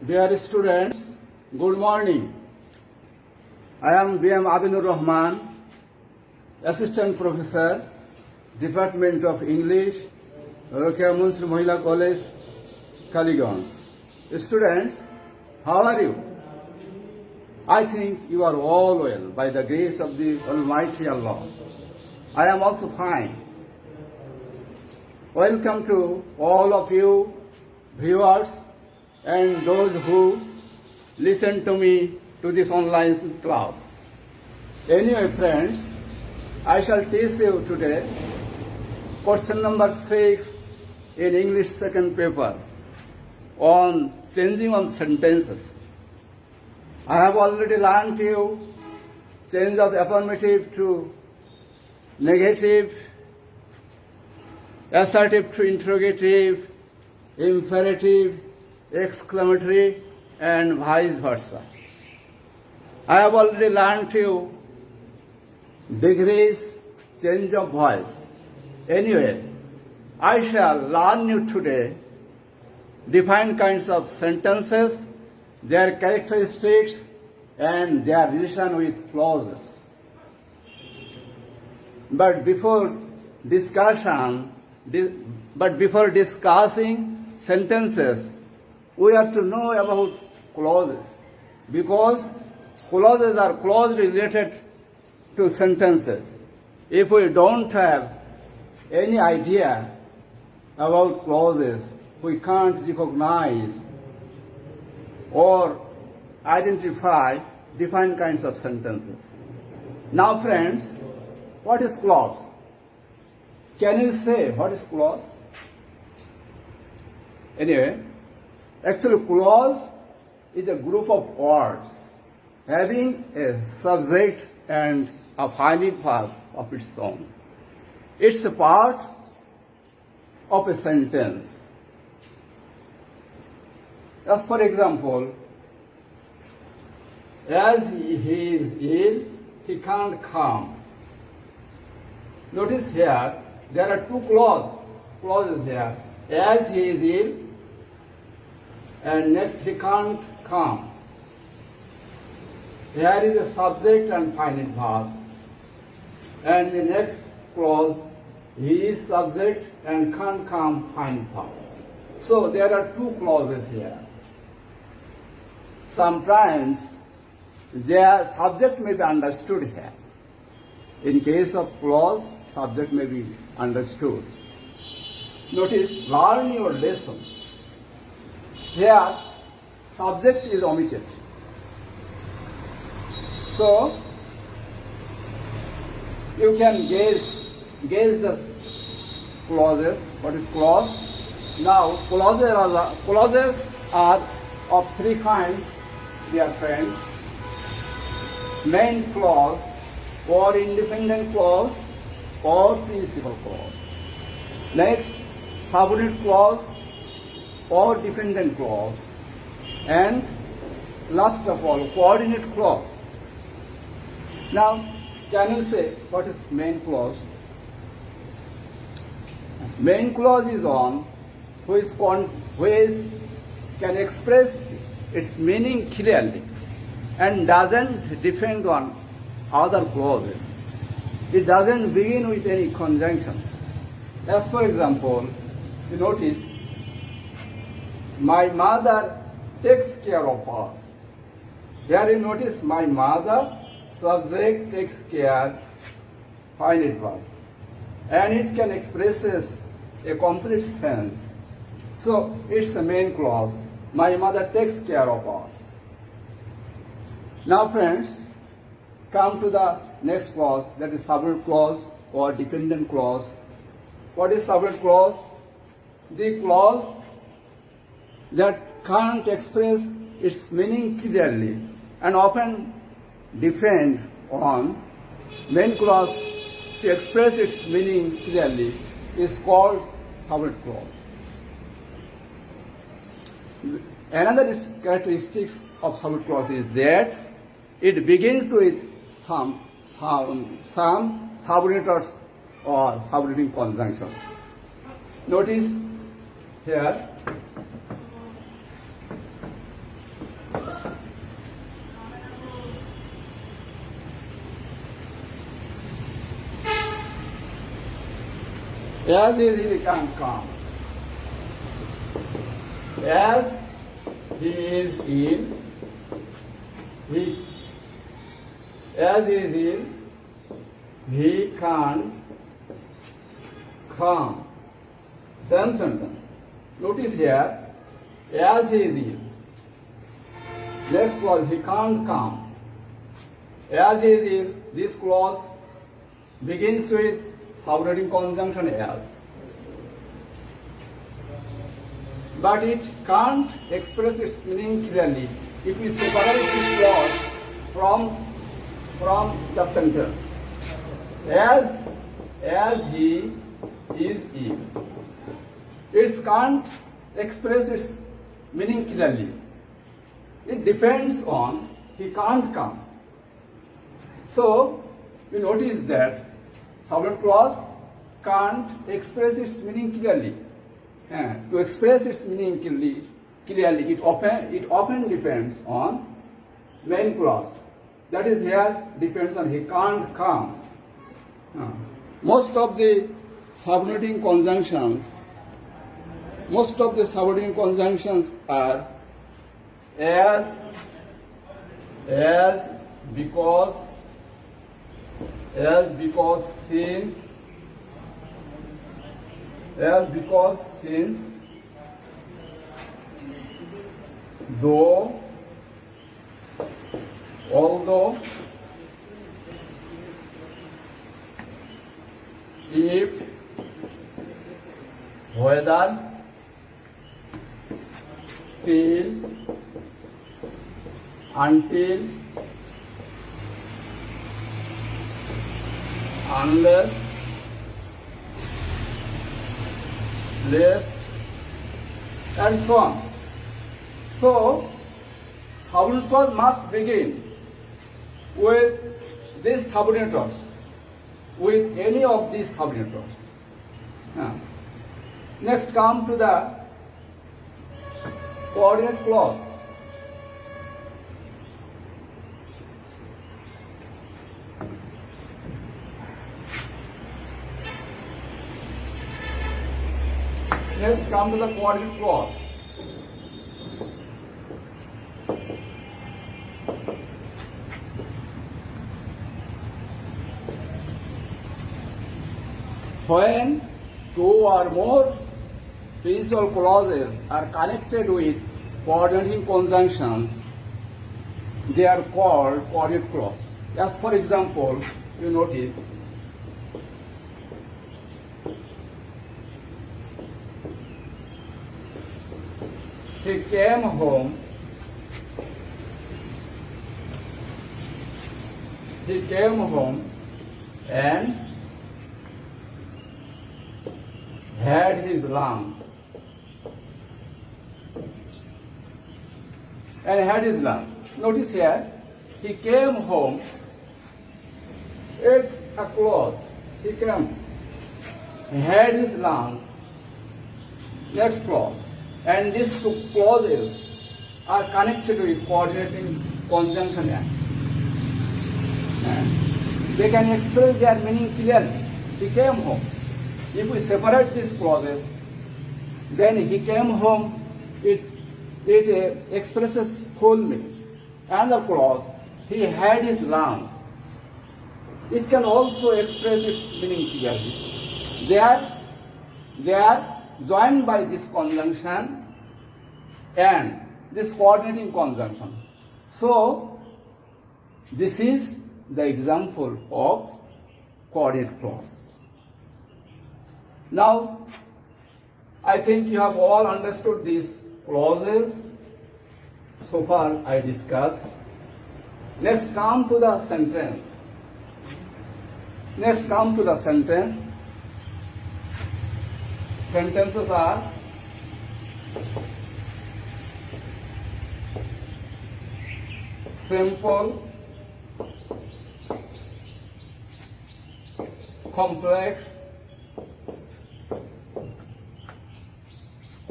Dear students, good morning. I am B.M. Abinur Rahman, Assistant Professor, Department of English, Rokia Muslim Mahila College, Kaligons. Students, how are you? I think you are all well by the grace of the Almighty Allah. I am also fine. Welcome to all of you viewers and those who listen to me to this online class. Anyway, friends, I shall teach you today question number 6 in English second paper on changing of sentences. I have already learned you change of affirmative to negative, assertive to interrogative, imperative, exclamatory, and vice versa. I have already learned you degrees, change of voice. Anyway, I shall learn you today different kinds of sentences, their characteristics, and their relation with clauses. But before discussing sentences, we have to know about clauses, because clauses are closely related to sentences. If we don't have any idea about clauses, we can't recognize or identify different kinds of sentences. Now, friends, what is clause? Can you say what is clause? Anyway, actually clause is a group of words having a subject and a finite verb of its own. It's a part of a sentence. As for example, as he is ill, he can't come. Notice here, there are two clauses here. As he is ill, and next he can't come. Here is a subject and finite verb. And the next clause, he is subject and can't come finite verb. So there are two clauses here. Sometimes their subject may be understood here. In case of clause, subject may be understood. Notice, learn your lesson. Here, subject is omitted. So, you can guess the clauses. What is clause? Now, clauses are of three kinds, dear friends. Main clause, or independent clause, or principal clause. Next, subordinate clause or dependent clause. And last of all, coordinate clause. Now, can you say what is main clause? Main clause is one which can express its meaning clearly and doesn't depend on other clauses. It doesn't begin with any conjunction. As for example, you notice, my mother takes care of us. Here you notice, my mother, subject, takes care, finite verb. And it can express a complete sense. So it's a main clause. My mother takes care of us. Now, friends, come to the next clause, that is subordinate clause or dependent clause. What is subordinate clause? The clause that can't express its meaning clearly and often depend on main clause to express its meaning clearly is called subordinate clause. Another characteristic of subordinate clause is that it begins with some subordinates or subordinating conjunction. Notice here, As is he can come. As he is ill, he as he is ill, he can't come. Same sentence. Notice here, as he is ill. Next clause, he can't come. As he is ill, this clause begins with subordinate conjunction as. But it can't express its meaning clearly if we separate this clause from the sentence. As he is ill. It can't express its meaning clearly. It depends on he can't come. So, you notice that subordinate clause can't express its meaning clearly. To express its meaning clearly, it often depends on main clause. That is here depends on he can't come. Most of the subordinating conjunctions are as, because, since, though, although, if, whether, till, until, unless, lest, and so on. So, subordinate clause must begin with these subordinators, with any of these subordinators. Next, come to the coordinate clause. Let's come to the coordinate clause. When two or more principal clauses are connected with coordinating conjunctions, they are called coordinate clause. As for example, you notice he came home, and had his lunch. Notice here, he came home. It's a clause. He came. He had his lunch. Next clause. And these two clauses are connected with coordinating conjunction and they can express their meaning clearly. He came home. If we separate these clauses, then he came home, it expresses whole meaning. Another clause, he had his lunch. It can also express its meaning clearly. They are joined by this conjunction and this coordinating conjunction. So, this is the example of coordinate clause. Now, I think you have all understood these clauses. So far I discussed. Let's come to the sentence. Sentences are simple, complex,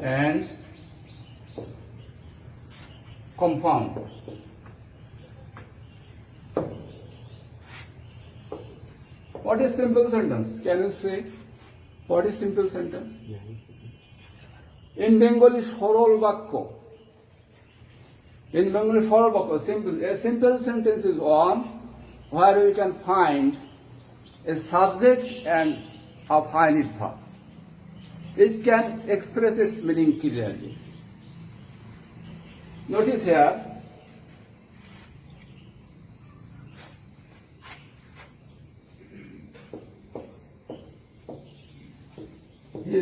and compound. What is simple sentence? Can you say? What is simple sentence? In Bengali, সরল বাক্য. In Bengali, সরল বাক্য, simple. A simple sentence is one where we can find a subject and a finite verb. It can express its meaning clearly. Notice here, he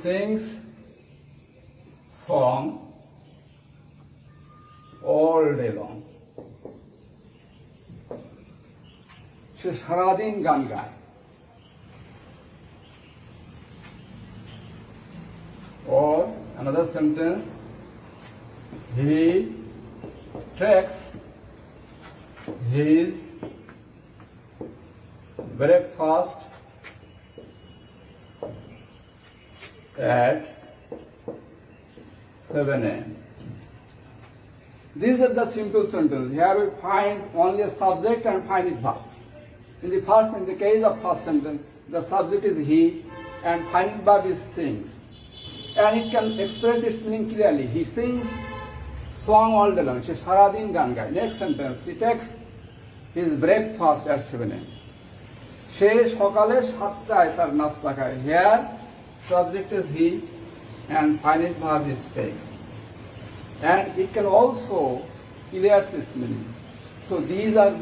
sings song all day long. সে সারাদিন গান গায়। Or another sentence, he takes his breakfast at 7 a.m. These are the simple sentences. Here we find only a subject and finite verb. In the case of first sentence, the subject is he and finite verb is sings. And it can express its meaning clearly. He sings song all day long. সে সারাদিন গান গায়। Next sentence, he takes his breakfast at 7 a.m. সে সকালে 7টায় তার নাস্তা খায়। Here, subject is he and finite verb is takes. And it can also clear its meaning. So these are the